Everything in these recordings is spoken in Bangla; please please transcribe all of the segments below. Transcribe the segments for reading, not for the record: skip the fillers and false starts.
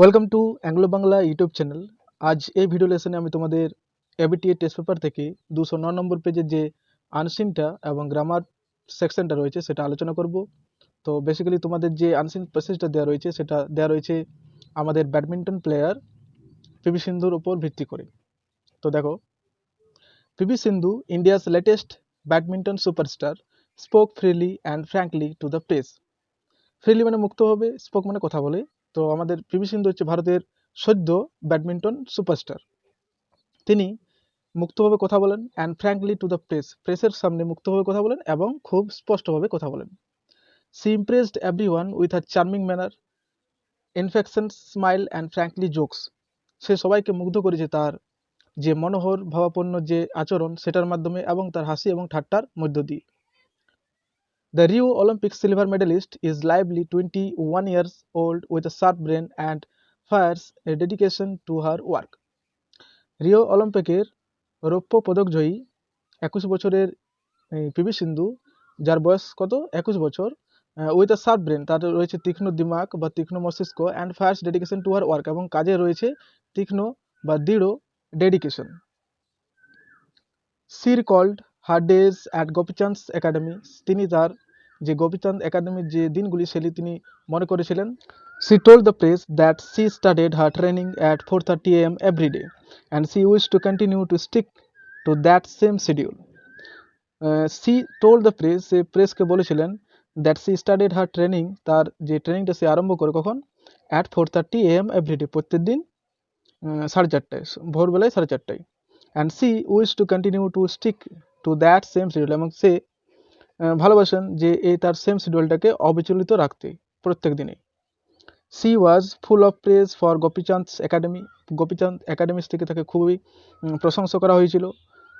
Welcome to Anglo Bangla YouTube channel. আজ এই ভিডিও লেসনে আমি তোমাদের এবিটিএ টেস্ট পেপার থেকে 209 নম্বর পেজের যে আনসিনটা এবং গ্রামার সেকশনটা রয়েছে সেটা আলোচনা করব। তো বেসিক্যালি তোমাদের যে আনসিন প্যাসেজটা দেওয়া রয়েছে সেটা দেওয়া রয়েছে আমাদের ব্যাডমিন্টন প্লেয়ার পিভি সিন্ধুর উপর ভিত্তি করে। তো দেখো, PV Sindhu, India's latest badminton superstar, spoke freely and frankly to the press. Freely মানে মুক্তভাবে, স্পোক মানে কথা বলে। তো আমাদের পিভি সিন্ধু হচ্ছে ভারতের সদ্য ব্যাডমিন্টন সুপারস্টার। তিনি মুক্তভাবে কথা বলেন অ্যান্ড ফ্র্যাঙ্কলি টু দ্য প্রেসের সামনে মুক্তভাবে কথা বলেন এবং খুব স্পষ্টভাবে কথা বলেন। She impressed everyone with her charming manner, infection smile and frankly jokes. সে সবাইকে মুগ্ধ করেছে তার যে মনোহর ভাবাপন্ন যে আচরণ সেটার মাধ্যমে এবং তার হাসি এবং ঠাট্টার মধ্য দিয়ে। The Rio Olympic silver medalist is lively 21 years old with a sharp brain and fires a dedication to her work. Rio অলিম্পিকের রৌপ্য পদকজয়ী 21 বছরের পিভি সিন্ধু, যার বয়স কত 21 বছর, উইথ আ শার্প ব্রেন, তার রয়েছে তীক্ষ্ণ দিমাগ বা তীক্ষ্ণ মস্তিষ্ক, and fierce dedication to her work, এবং কাজে রয়েছে তীক্ষ্ণ বা দৃঢ় dedication. She recalled her days at Gopichand's academy. তিনি তার যে গোপীচাঁদ একাডেমির যে দিনগুলি সেগুলি তিনি মনে করেছিলেন। She told the press that she started her training at 4:30 a.m. every day and she wished to continue to stick to that same schedule. She told the press, সে প্রেসকে বলেছিলেন that she started her training, তার যে ট্রেনিংটা সে আরম্ভ করে কখন, at 4:30 a.m. every day, প্রত্যেক দিন 4:30টায়, ভোরবেলায় 4:30টায়, and she wished to continue to stick to that same schedule, এবং সে ভালোবাসেন যে এই তার সেম শিডিউলটাকে অবিচলিত রাখতে প্রত্যেক দিনে। She was full of praise for Gopichand's academy. Gopichand academies থেকে তাকে খুবই প্রশংসা করা হয়েছিল।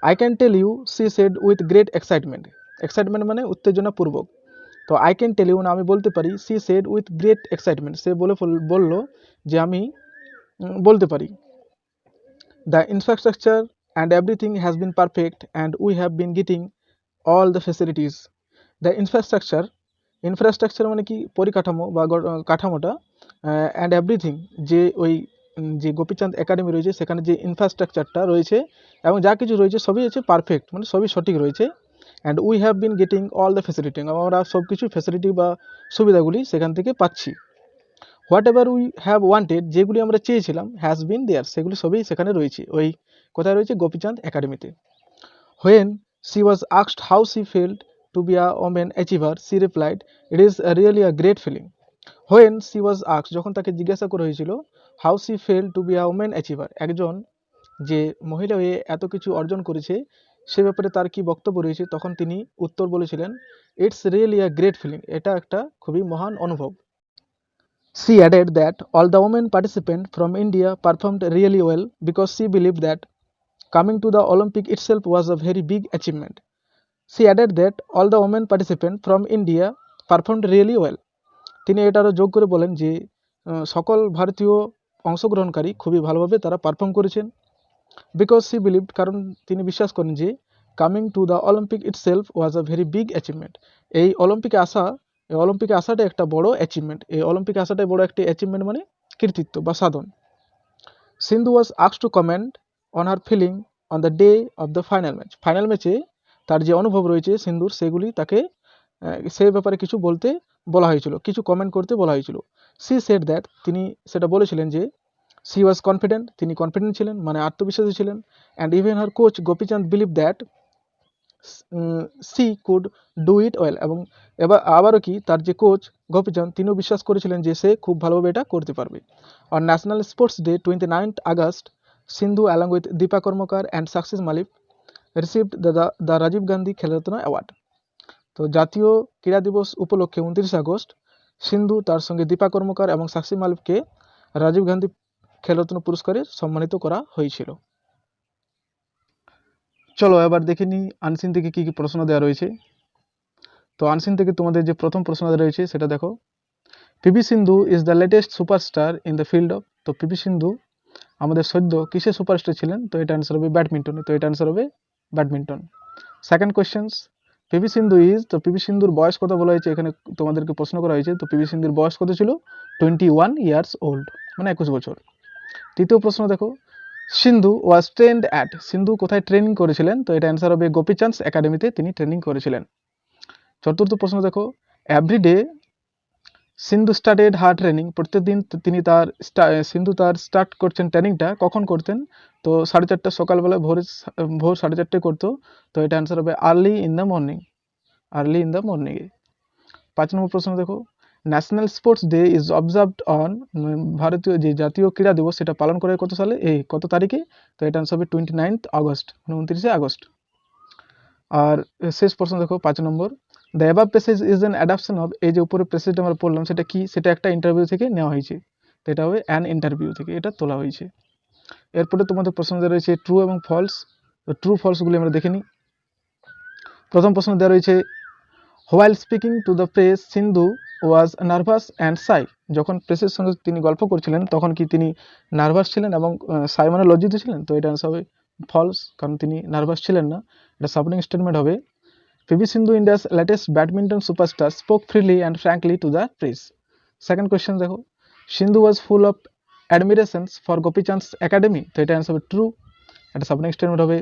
I can tell you, she said with great excitement. Excitement মানে উত্তেজনাপূর্বক। তো I can tell you না আমি বলতে পারি, she said with great excitement, সে বলল যে আমি বলতে পারি। The infrastructure and everything has been perfect and we have been getting all the facilities. The infrastructure মানে কি, পরিকাঠামো বা কাঠামোটা, অ্যান্ড এভরিথিং, যে ওই যে গোপীচাঁদ একাডেমি রয়েছে সেখানে যে ইনফ্রাস্ট্রাকচারটা রয়েছে এবং যা কিছু রয়েছে সবই হচ্ছে পারফেক্ট, মানে সবই সঠিক রয়েছে। And we have been getting all the facility, আমরা সব কিছু ফ্যাসিলিটি বা সুবিধাগুলি সেখান থেকে পাচ্ছি। What ever we have wanted, যেগুলি আমরা চেয়েছিলাম, হ্যাজ বিন দেয়ার, সেগুলি সবই সেখানে রয়েছে, ওই কোথায় রয়েছে, গোপীচাঁদ একাডেমিতে। When she was asked how she felt to be a women achiever, she replied, it is really a great feeling. When she was asked, যখন তাকে জিজ্ঞাসা করা হয়েছিল, how she fell to be a women achiever, একজন যে মহিলা হয়ে এত কিছু অর্জন করেছে সে ব্যাপারে তার কি বক্তব্য রয়েছে, তখন তিনি উত্তর বলেছিলেন, it's really a great feeling, এটা একটা খুবই মহান অনুভব। She added that all the women participants from India performed really well because she believed that coming to the Olympic itself was a very big achievement. She added that all the women participants from India performed really well. তিনি এটা আরও যোগ করে বলেন যে সকল ভারতীয় অংশগ্রহণকারী খুবই ভালোভাবে তারা পারফর্ম করেছেন। বিকজ সি বিলিভড, কারণ তিনি বিশ্বাস করেন যে coming to the Olympic itself was a very big achievement, এই অলিম্পিকে আসাটা একটা বড় অ্যাচিভমেন্ট, এই অলিম্পিকে আসাটাই বড় একটি অ্যাচিভমেন্ট মানে কৃতিত্ব বা সাধন। Sindhu was asked to comment on her feeling on the day of the final ম্যাচে তার যে অনুভব রয়েছে সিন্ধুর, সেগুলি তাকে সে ব্যাপারে কিছু বলতে বলা হয়েছিল, কিছু কমেন্ট করতে বলা হয়েছিল। সি সেড দ্যাট, তিনি সেটা বলেছিলেন যে সি ওয়াজ কনফিডেন্ট, তিনি কনফিডেন্ট ছিলেন মানে আত্মবিশ্বাসী ছিলেন। And even her coach Gopichand believe that C could do it well, এবং আবারও কি তার যে কোচ গোপীচাঁদ তিনিও বিশ্বাস করেছিলেন যে সে খুব ভালোভাবে এটা করতে পারবে। On national sports day 29th August, Sindhu along with Dipa Karmakar and Sakshi Malik received the Rajiv Gandhi Khel Ratna award. তো জাতীয় ক্রীড়া দিবস উপলক্ষে 29 আগস্ট সিন্ধু তার সঙ্গে দীপা কর্মকার এবং সাক্ষী মালিককে রাজীব গান্ধী খেলরত্ন পুরস্কারে সম্মানিত করা হয়েছিল। চলো এবার দেখে নিই আনসিন থেকে কি কি প্রশ্ন দেওয়া রয়েছে। তো আনসিন থেকে তোমাদের যে প্রথম প্রশ্ন দেওয়া রয়েছে সেটা দেখো, PV Sindhu is the latest superstar in the field of. তো পিভি সিন্ধু আমাদের সদ্য কিসে সুপারস্টার ছিলেন, তো এটা আনসার হবে ব্যাডমিন্টনে, তো এটা আনসার হবে badminton. Second questions, PV Sindhu is, তো পিভি সিন্ধুর বয়স কত বলা হয়েছে, এখানে তোমাদেরকে প্রশ্ন করা হয়েছে। তো পিভি সিন্ধুর বয়স কত ছিল, 21 years old। মানে 21 বছর। তৃতীয় প্রশ্ন দেখো, সিন্ধু ওয়াজ ট্রেন্ড অ্যাট, সিন্ধু কোথায় ট্রেনিং করেছিলেন? তো এটা অ্যান্সার হবে গোপীচাঁদ একাডেমিতে তিনি ট্রেনিং করেছিলেন। চতুর্থ প্রশ্ন দেখো, এভরিডে সিন্ধু স্টার্টেড হার ট্রেনিং, প্রত্যেকদিন তিনি সিন্ধু তার স্টার্ট করছেন ট্রেনিংটা কখন করতেন? তো 4:30 সকালবেলা, ভোর 4:30 করতো। তো এটা অ্যান্সার হবে early in the morning, early in the মর্নিংয়ে। 5 নম্বর প্রশ্ন দেখো, national sports day is observed on, ভারতীয় যে জাতীয় ক্রীড়া দিবস সেটা পালন করে কত সালে, কত তারিখে? তো এটা অ্যান্সার হবে 29 আগস্ট, মানে 29 আগস্ট। আর শেষ প্রশ্ন দেখো 5 number, the above passage is an adaption of, এই যে উপরে প্যাসেজটা আমরা পড়লাম সেটা কি? সেটা একটা ইন্টারভিউ থেকে নেওয়া হয়েছে। তো এটা হবে অ্যান ইন্টারভিউ থেকে এটা তোলা হয়েছে। এরপরে তোমাদের প্রশ্ন দেওয়া রয়েছে ট্রু এবং ফলস। তো ট্রু ফলসগুলি আমরা দেখে নিই। প্রথম প্রশ্ন দেওয়া রয়েছে, while speaking two the press Sindhu was nervous and সাই, যখন প্রেসের সঙ্গে তিনি গল্প করছিলেন তখন কি তিনি নার্ভাস ছিলেন এবং সাই মানে লজ্জিত ছিলেন? তো এটা আনসার হবে ফলস, কারণ তিনি নার্ভাস ছিলেন না। এটা সাপোর্টিং স্টেটমেন্ট হবে। PV Sindhu, India's latest badminton superstar, spoke freely and frankly to the press. Second question দেখো, Sindhu was full of admirations for Gopichand's academy, তো এটা আনসার হবে ট্রু। এটা সাপোর্টিং স্টেটমেন্ট হবে।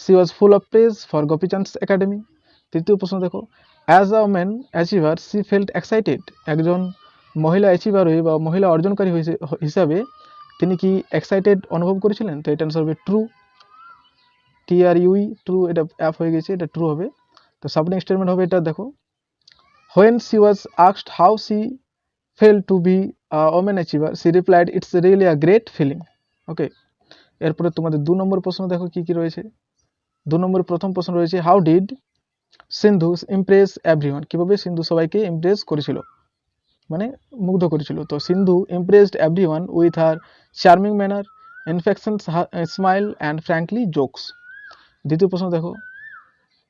She was full of praise for Gopichand's academy. তৃতীয় প্রশ্ন দেখো, as a women achiever she felt excited, একজন মহিলা অ্যাচিভার হয়ে বা মহিলা অর্জনকারী হিসাবে তিনি কি এক্সাইটেড অনুভব করেছিলেন? তো এটা আনসার হবে ট্রু, TRUE, ট্রু, এটা অ্যাপ হয়ে গেছে, এটা ট্রু হবে। তো সাপোর্টিং স্টেটমেন্ট হবে এটা দেখো, when she was asked how she felt to be women achiever she replied it's really a great feeling. Okay, এরপরে তোমাদের 2 নম্বর প্রশ্ন দেখো কি কি রয়েছে। 2 নম্বরের প্রথম প্রশ্ন রয়েছে, how did Sindhu impress everyone, কিভাবে সিন্ধু সবাইকে ইমপ্রেস করেছিল, মানে মুগ্ধ করেছিল? তো Sindhu impressed everyone with her charming manner, infection smile and frankly jokes. দ্বিতীয় প্রশ্ন দেখো,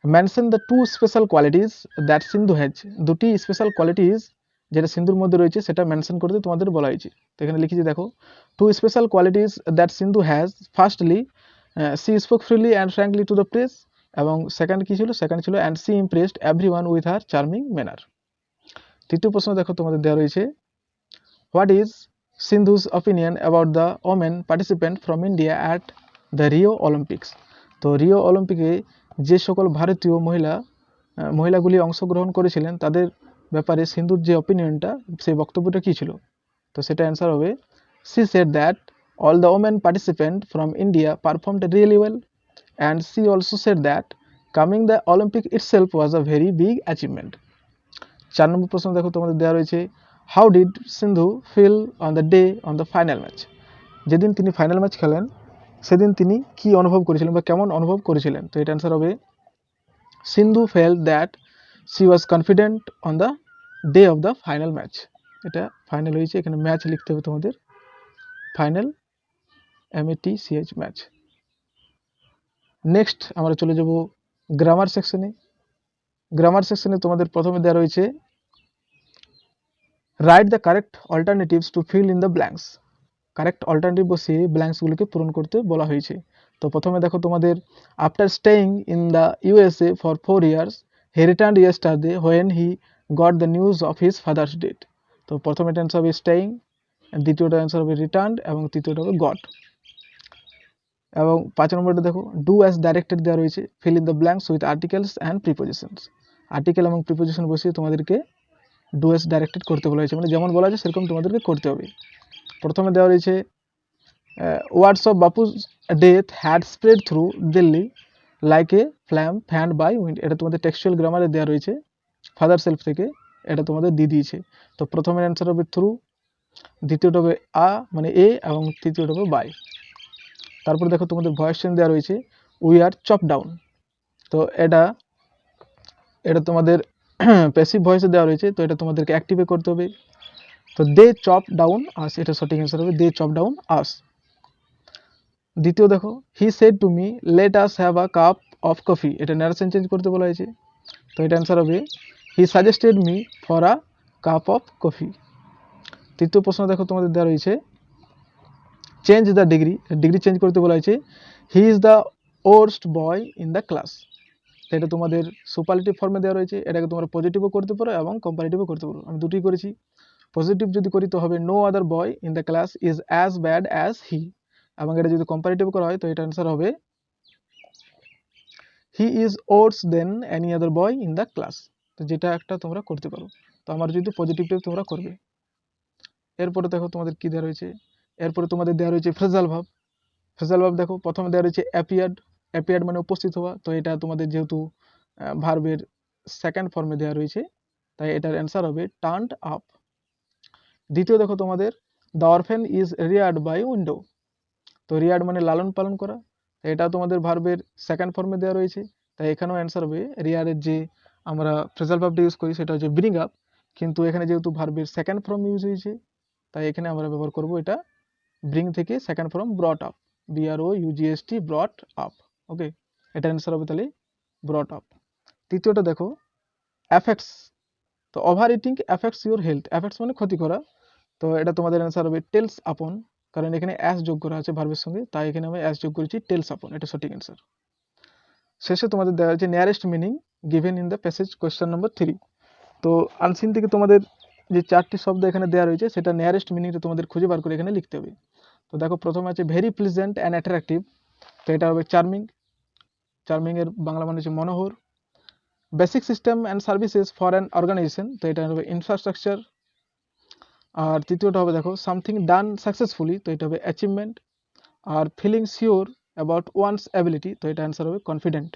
mention the two special qualities that Sindhu has, দুটি স্পেশাল কোয়ালিটিস যেটা সিন্ধুর মধ্যে রয়েছে সেটা মেনশন করতে তোমাদের বলা হয়েছে। তো এখানে লিখেছি দেখো, two special qualities that Sindhu has, firstly she spoke freely and frankly to the press, এবং সেকেন্ড কি ছিল? সেকেন্ড ছিল and she impressed everyone with her charming manner. তৃতীয় প্রশ্ন দেখো তোমাদের দেওয়া রয়েছে, what is Sindhu's opinion about the women participant from India at the Rio Olympics, তো রিও অলিম্পিকে যে সকল ভারতীয় মহিলাগুলি অংশগ্রহণ করেছিলেন তাদের ব্যাপারে সিন্ধুর যে অপিনিয়নটা, সেই বক্তব্যটা কী ছিল? তো সেটা অ্যান্সার হবে, she said that all the women participant from India performed really well, and she also said that coming the Olympic itself was a very big achievement. 4 number প্রশ্ন দেখো তোমাদের দেওয়া রয়েছে, how did Sindhu feel on the day on the final match, যেদিন তিনি ফাইনাল ম্যাচ খেলেন সেদিন তিনি কি অনুভব করেছিলেন বা কেমন অনুভব করেছিলেন? তো এটা অ্যান্সার হবে, Sindhu felt that she was confident on the day of the final match. এটা ফাইনাল হয়েছে, এখানে ম্যাচ লিখতে হবে তোমাদের, ফাইনাল MATCH ম্যাচ। নেক্সট আমরা চলে যাব গ্রামার সেকশনে। গ্রামার সেকশনে তোমাদের প্রথমে দেওয়া রয়েছে, write the correct alternatives to fill in the blanks, correct alternative বসিয়ে ব্ল্যাঙ্কসগুলিকে পূরণ করতে বলা হয়েছে। তো প্রথমে দেখো তোমাদের, after staying in the USA for 4 years he returned yesterday when he got the news of his father's death. তো প্রথমে অ্যান্সার হবে স্টেইং, দ্বিতীয়টা অ্যান্সার হবে রিটার্নড এবং তৃতীয়টা হবে গট। এবং 5 নম্বরটা দেখো, ডু অ্যাজ ডাইরেক্টেড দেওয়া রয়েছে, fill in the blanks with articles and prepositions, article এবং প্রিপোজিশন বসিয়ে তোমাদেরকে ডু অ্যাজ ডাইরেক্টেড করতে বলা হয়েছে, মানে যেমন বলা আছে সেরকম তোমাদেরকে করতে হবে। প্রথমে দেওয়া রয়েছে, words of Bapu's death had spread through Delhi like a flame fanned by wind, এটা তোমাদের টেক্সচুয়াল গ্রামারে দেওয়া রয়েছে, ফাদার সেলফ থেকে এটা তোমাদের দিয়ে দিয়েছে। তো প্রথমের অ্যান্সার হবে থ্রু, দ্বিতীয়টা হবে মানে এ, এবং তৃতীয়টা হবে বাই। তারপর দেখো তোমাদের ভয়েস চেঞ্জ দেওয়া রয়েছে, উই আর চপ ডাউন, তো এটা তোমাদের প্যাসিভ ভয়েসে দেওয়া রয়েছে, তো এটা তোমাদেরকে অ্যাক্টিভে করতে হবে। তো দে চপ ডাউন আস, এটা সঠিক অ্যান্সার হবে দে চপ ডাউন আস। দ্বিতীয় দেখো, he said to me let us have a cup of coffee, এটা ন্যারেশন চেঞ্জ করতে বলা হয়েছে, তো এটা অ্যান্সার হবে he suggested me for a cup of coffee. তৃতীয় প্রশ্ন দেখো তোমাদের দেওয়া রয়েছে, চেঞ্জ দ্য ডিগ্রি চেঞ্জ করতে বলা হয়েছে, he is the worst boy in the class, এটা তোমাদের সুপারলেটিভ ফর্মে দেওয়া রয়েছে, এটাকে তোমরা পজিটিভও করতে পারো এবং কম্পারেটিভও করতে পারো, আমি দুটোই করেছি। পজিটিভ যদি করি তো হবে no other boy in the class is as bad as he, এবং এটা যদি কম্পারেটিভ করা হয় তো এটা অ্যান্সার হবে he is worse than any other boy in the class. তো যেটা একটা তোমরা করতে পারো। তো আমার যদি পজিটিভটা তোমরা করবে। এরপরে দেখো তোমাদের কি দেওয়া রয়েছে, এরপরে তোমাদের দেওয়া রয়েছে ফ্রেজাল ভাব। ফ্রেজাল ভাব দেখো প্রথমে দেওয়া রয়েছে অ্যাপিয়ার্ড। অ্যাপিয়ার্ড মানে উপস্থিত হওয়া, তো এটা তোমাদের যেহেতু ভার্বের সেকেন্ড ফর্মে দেওয়া রয়েছে তাই এটার অ্যান্সার হবে টার্নড আপ। দ্বিতীয় দেখো তোমাদের the orphan is reared by window. তো রিয়ার্ড মানে লালন পালন করা, এটা তোমাদের ভার্বের সেকেন্ড ফর্মে দেওয়া রয়েছে তাই এখানেও অ্যান্সার হবে রিয়ারের যে আমরা ফ্রেজাল ভার্বটা ইউজ করি সেটা হচ্ছে ব্রিং আপ, কিন্তু এখানে যেহেতু ভার্বের সেকেন্ড ফর্ম ইউজ হয়েছে তাই এখানে আমরা ব্যবহার করব এটা ব্রিং থেকে second form brought up, BROUGST brought up. Okay, এটা অ্যান্সার হবে তাহলে ব্রট আপ। তৃতীয়টা দেখো অ্যাফেক্টস। তো over eating affects your health. Affects মানে ক্ষতি করা, তো এটা তোমাদের অ্যান্সার হবে টেলস আপন, কারণ এখানে অ্যাস যোগ করা আছে ভার্বের সঙ্গে তাই এখানে আমি অ্যাস যোগ করেছি টেলস আপন, এটা সঠিক অ্যান্সার। শেষে তোমাদের দেওয়া হয়েছে nearest meaning given in the passage question number 3। তো আনসিন থেকে তোমাদের যে 4টি শব্দ এখানে দেওয়া রয়েছে সেটা নিয়ারেস্ট মিনিংটা তোমাদের খুঁজে বার করে এখানে লিখতে হবে। তো দেখো প্রথমে আছে ভেরি প্লিজেন্ট অ্যান্ড অ্যাট্রাকটিভ, তো এটা হবে চার্মিং। চার্মিং এর বাংলা মানে হচ্ছে মনোহর। Basic system and services for an organization, তো এটা হবে ইনফ্রাস্ট্রাকচার। আর তৃতীয়টা হবে দেখো সামথিং ডান সাকসেসফুলি, তো এটা হবে অ্যাচিভমেন্ট। আর feeling sure about one's ability, তো এটা অ্যান্সার হবে কনফিডেন্ট।